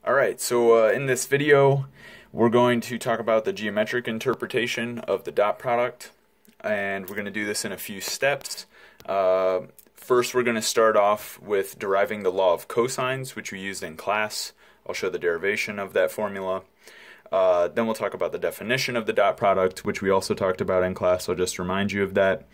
Alright, so in this video we're going to talk about the geometric interpretation of the dot product, and we're going to do this in a few steps. First we're going to start off with deriving the law of cosines, which we used in class. I'll show the derivation of that formula. Then we'll talk about the definition of the dot product, which we also talked about in class. I'll just remind you of that.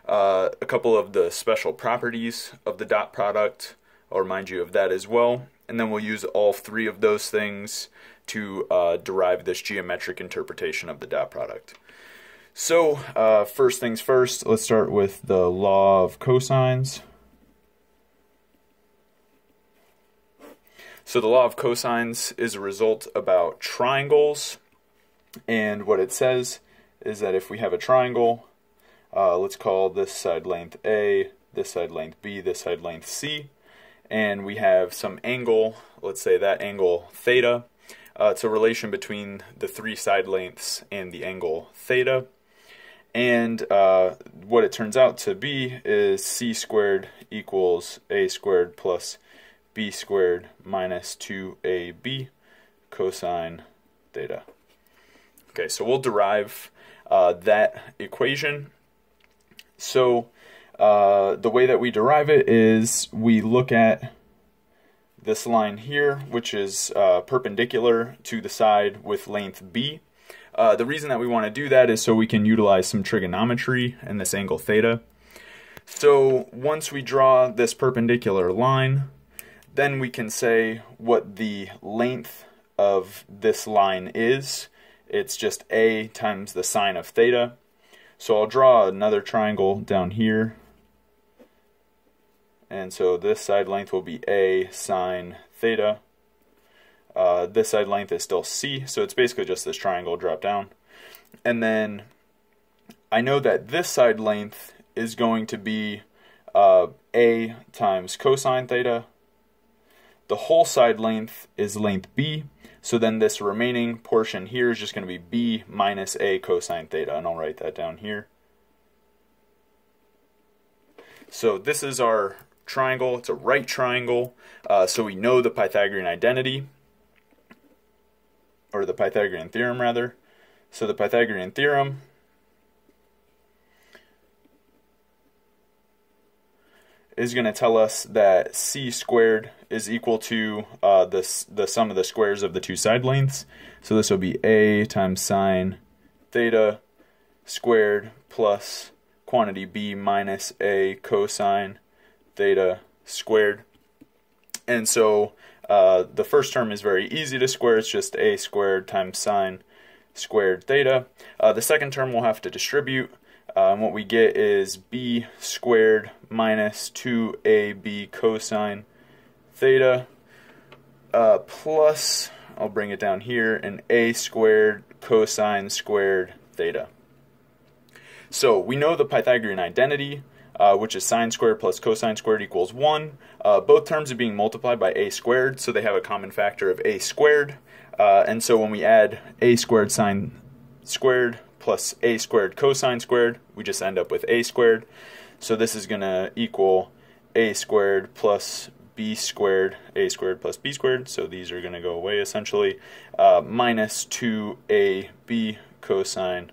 A couple of the special properties of the dot product, I'll remind you of that as well. And then we'll use all three of those things to derive this geometric interpretation of the dot product. So first things first, let's start with the law of cosines. So the law of cosines is a result about triangles, and what it says is that if we have a triangle, let's call this side length A, this side length B, this side length C, and we have some angle, let's say that angle theta. It's a relation between the three side lengths and the angle theta. And what it turns out to be is c squared equals a squared plus b squared minus 2ab cosine theta. Okay, so we'll derive that equation. So the way that we derive it is we look at this line here, which is perpendicular to the side with length b. The reason that we want to do that is so we can utilize some trigonometry in this angle theta. So once we draw this perpendicular line, then we can say what the length of this line is. It's just a times the sine of theta. So I'll draw another triangle down here. And so this side length will be a sine theta. This side length is still c, so it's basically just this triangle drop down. And then I know that this side length is going to be a times cosine theta. The whole side length is length b, so then this remaining portion here is just going to be b minus a cosine theta, and I'll write that down here. So this is our triangle. It's a right triangle, so we know the Pythagorean identity, or the Pythagorean theorem rather. So the Pythagorean theorem is going to tell us that c squared is equal to the sum of the squares of the two side lengths. So this will be a times sine theta squared plus quantity b minus a cosine theta squared. And so the first term is very easy to square. It's just a squared times sine squared theta. The second term we'll have to distribute. And what we get is b squared minus 2ab cosine theta plus, I'll bring it down here, an a squared cosine squared theta. So we know the Pythagorean identity, which is sine squared plus cosine squared equals 1. Both terms are being multiplied by a squared, so they have a common factor of a squared. And so when we add a squared sine squared plus a squared cosine squared, we just end up with a squared. So this is going to equal a squared plus b squared, a squared plus b squared, so these are going to go away essentially, minus 2ab cosine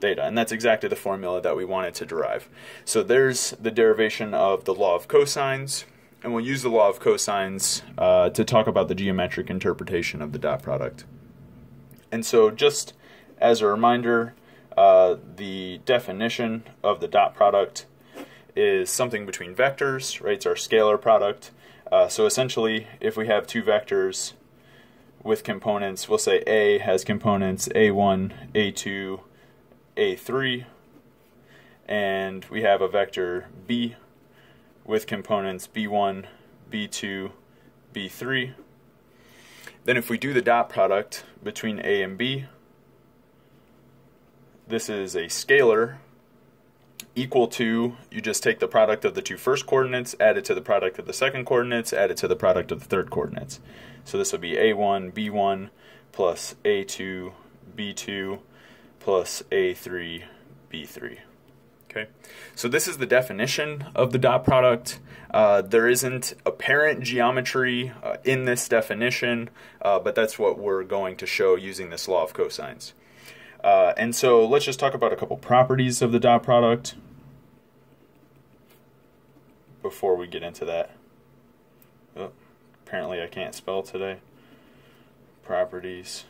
theta. And that's exactly the formula that we wanted to derive. So there's the derivation of the law of cosines, and we'll use the law of cosines to talk about the geometric interpretation of the dot product. And so just as a reminder, the definition of the dot product is something between vectors, right? It's our scalar product. So essentially, if we have two vectors with components, we'll say A has components A1, A2, A3, and we have a vector B with components B1, B2, B3. Then if we do the dot product between A and B, this is a scalar equal to, you just take the product of the two first coordinates, add it to the product of the second coordinates, add it to the product of the third coordinates. So this will be A1, B1 plus A2, B2 plus A3, B3. Okay, so this is the definition of the dot product. There isn't apparent geometry in this definition, but that's what we're going to show using this law of cosines. And so let's just talk about a couple properties of the dot product before we get into that. Oh, apparently I can't spell today. Properties.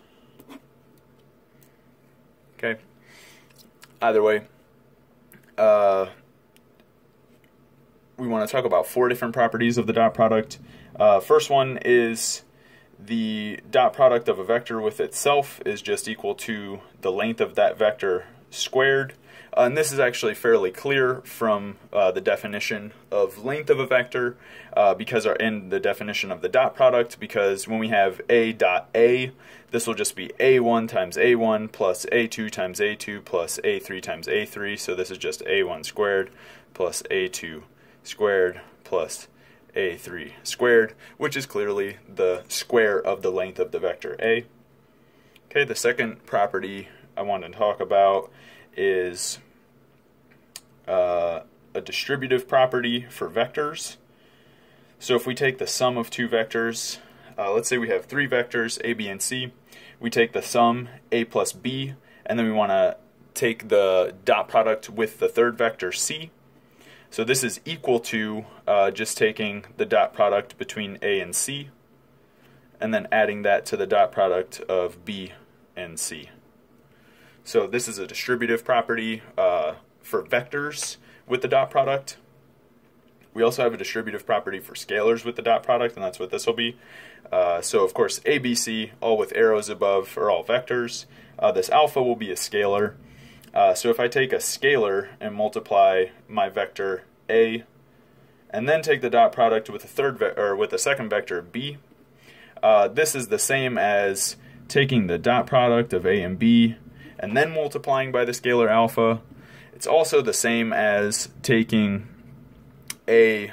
Okay. Either way, we want to talk about 4 different properties of the dot product. First one is the dot product of a vector with itself is just equal to the length of that vector squared. And this is actually fairly clear from the definition of length of a vector because in the definition of the dot product, because when we have a dot a, this will just be a1 times a1 plus a2 times a2 plus a3 times a3. So this is just a1 squared plus a2 squared plus a3 squared, which is clearly the square of the length of the vector a. Okay, the second property I want to talk about is a distributive property for vectors. So if we take the sum of 2 vectors, let's say we have 3 vectors, a, b, and c. We take the sum, a plus b, and then we want to take the dot product with the third vector, c. So this is equal to just taking the dot product between a and c, and then adding that to the dot product of b and c. So this is a distributive property for vectors with the dot product. We also have a distributive property for scalars with the dot product, and that's what this will be. So of course, a, b, c, all with arrows above, are all vectors. This alpha will be a scalar. So if I take a scalar and multiply my vector a, and then take the dot product with the second vector b, this is the same as taking the dot product of a and b and then multiplying by the scalar alpha. It's also the same as taking a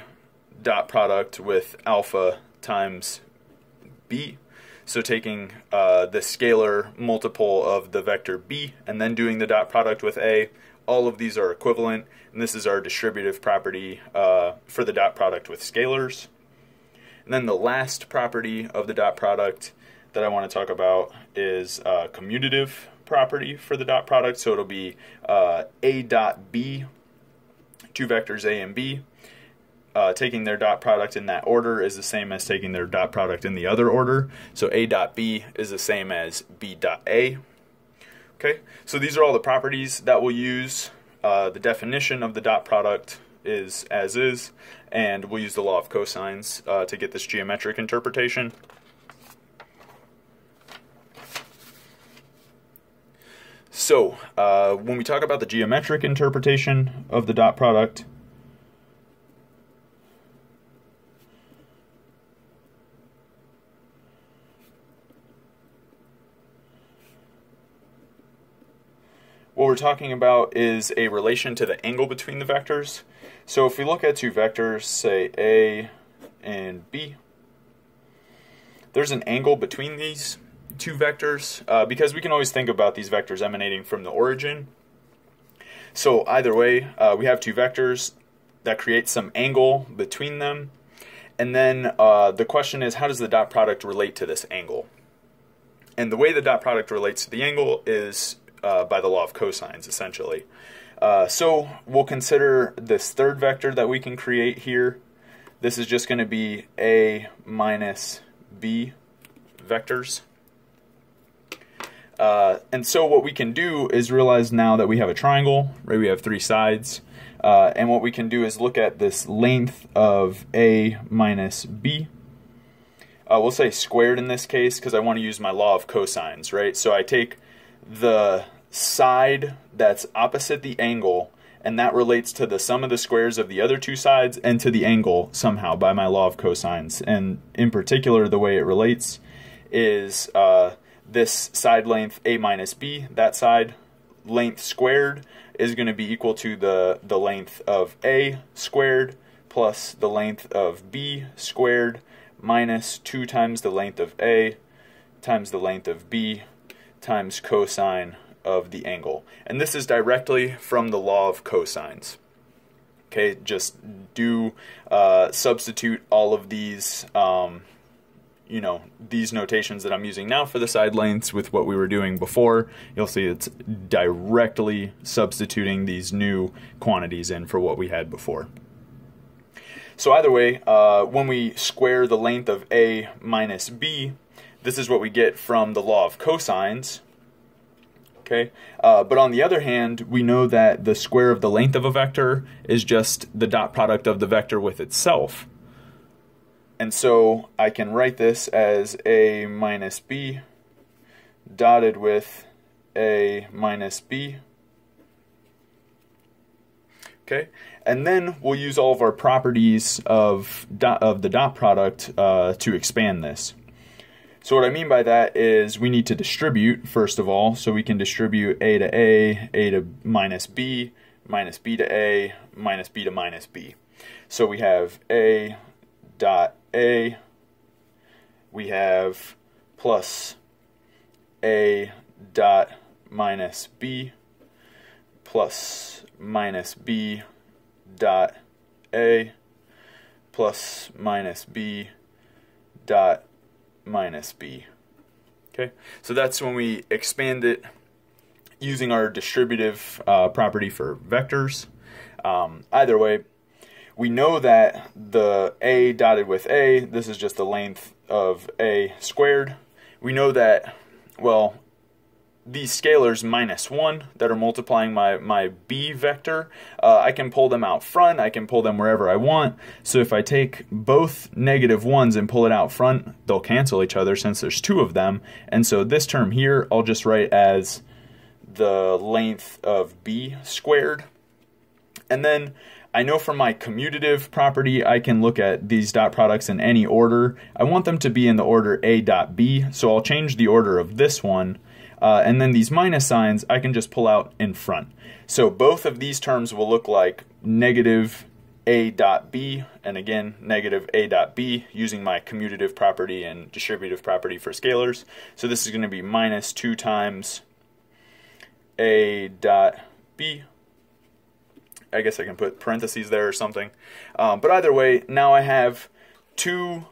dot product with alpha times b. So taking the scalar multiple of the vector b and then doing the dot product with a, all of these are equivalent, and this is our distributive property for the dot product with scalars. And then the last property of the dot product that I want to talk about is commutative property for the dot product. So it'll be a dot b, 2 vectors a and b. Taking their dot product in that order is the same as taking their dot product in the other order. So a dot b is the same as b dot a. Okay, so these are all the properties that we'll use. The definition of the dot product is as is, and we'll use the law of cosines to get this geometric interpretation. So when we talk about the geometric interpretation of the dot product, what we're talking about is a relation to the angle between the vectors. So if we look at 2 vectors, say a and b, there's an angle between these 2 vectors because we can always think about these vectors emanating from the origin. So either way, we have 2 vectors that create some angle between them. And then the question is, how does the dot product relate to this angle? And the way the dot product relates to the angle is by the law of cosines, essentially. So we'll consider this third vector that we can create here. This is just going to be a minus b vectors. And so what we can do is realize now that we have a triangle, right? We have 3 sides. And what we can do is look at this length of a minus b. We'll say squared in this case because I want to use my law of cosines, right? So I take the side that's opposite the angle, and that relates to the sum of the squares of the other 2 sides and to the angle somehow by my law of cosines. And in particular, the way it relates is this side length a minus b, that side length squared, is going to be equal to the length of a squared plus the length of b squared minus 2 times the length of a times the length of b times cosine of the angle. And this is directly from the law of cosines. Okay, just do substitute all of these, these notations that I'm using now for the side lengths with what we were doing before. You'll see it's directly substituting these new quantities in for what we had before. So either way, when we square the length of A minus B, this is what we get from the law of cosines. Okay, but on the other hand, we know that the square of the length of a vector is just the dot product of the vector with itself. And so I can write this as A minus B dotted with A minus B. Okay, and then we'll use all of our properties of the dot product to expand this. So what I mean by that is we need to distribute, first of all, so we can distribute A to minus B to A, minus B to minus B. So we have A dot A, we have plus A dot minus B, plus minus B dot A, plus minus B dot minus B. Okay, so that's when we expand it using our distributive property for vectors. Either way, we know that the A dotted with A, this is just the length of A squared. We know that, well, these scalars minus 1 that are multiplying my B vector, I can pull them out front, I can pull them wherever I want. So if I take both negative 1s and pull it out front, they'll cancel each other since there's 2 of them. And so this term here, I'll just write as the length of B squared. And then I know from my commutative property, I can look at these dot products in any order. I want them to be in the order A dot B, so I'll change the order of this one. And then these minus signs, I can just pull out in front. So both of these terms will look like negative A dot B, and again, negative A dot B, using my commutative property and distributive property for scalars. So this is going to be minus 2 times A dot B. I guess I can put parentheses there or something. But either way, now I have 2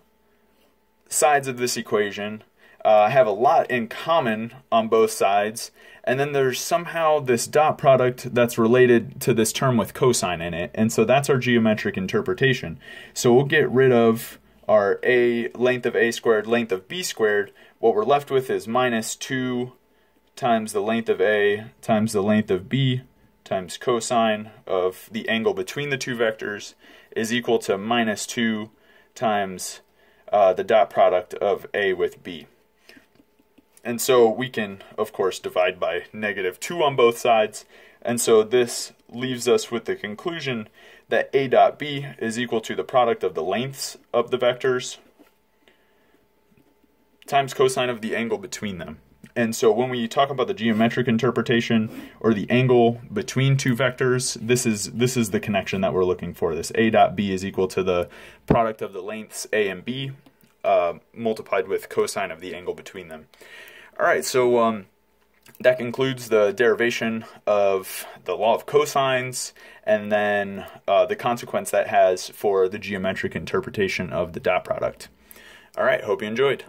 sides of this equation. I have a lot in common on both sides, and then there's somehow this dot product that's related to this term with cosine in it, and so that's our geometric interpretation. So we'll get rid of our A, length of A squared, length of B squared. What we're left with is minus 2 times the length of A times the length of B times cosine of the angle between the two vectors is equal to minus 2 times the dot product of A with B. And so we can, of course, divide by negative 2 on both sides. And so this leaves us with the conclusion that A dot B is equal to the product of the lengths of the vectors times cosine of the angle between them. And so when we talk about the geometric interpretation or the angle between two vectors, this is the connection that we're looking for. This A dot B is equal to the product of the lengths A and B multiplied with cosine of the angle between them. All right, so that concludes the derivation of the law of cosines and then the consequence that has for the geometric interpretation of the dot product. All right, hope you enjoyed.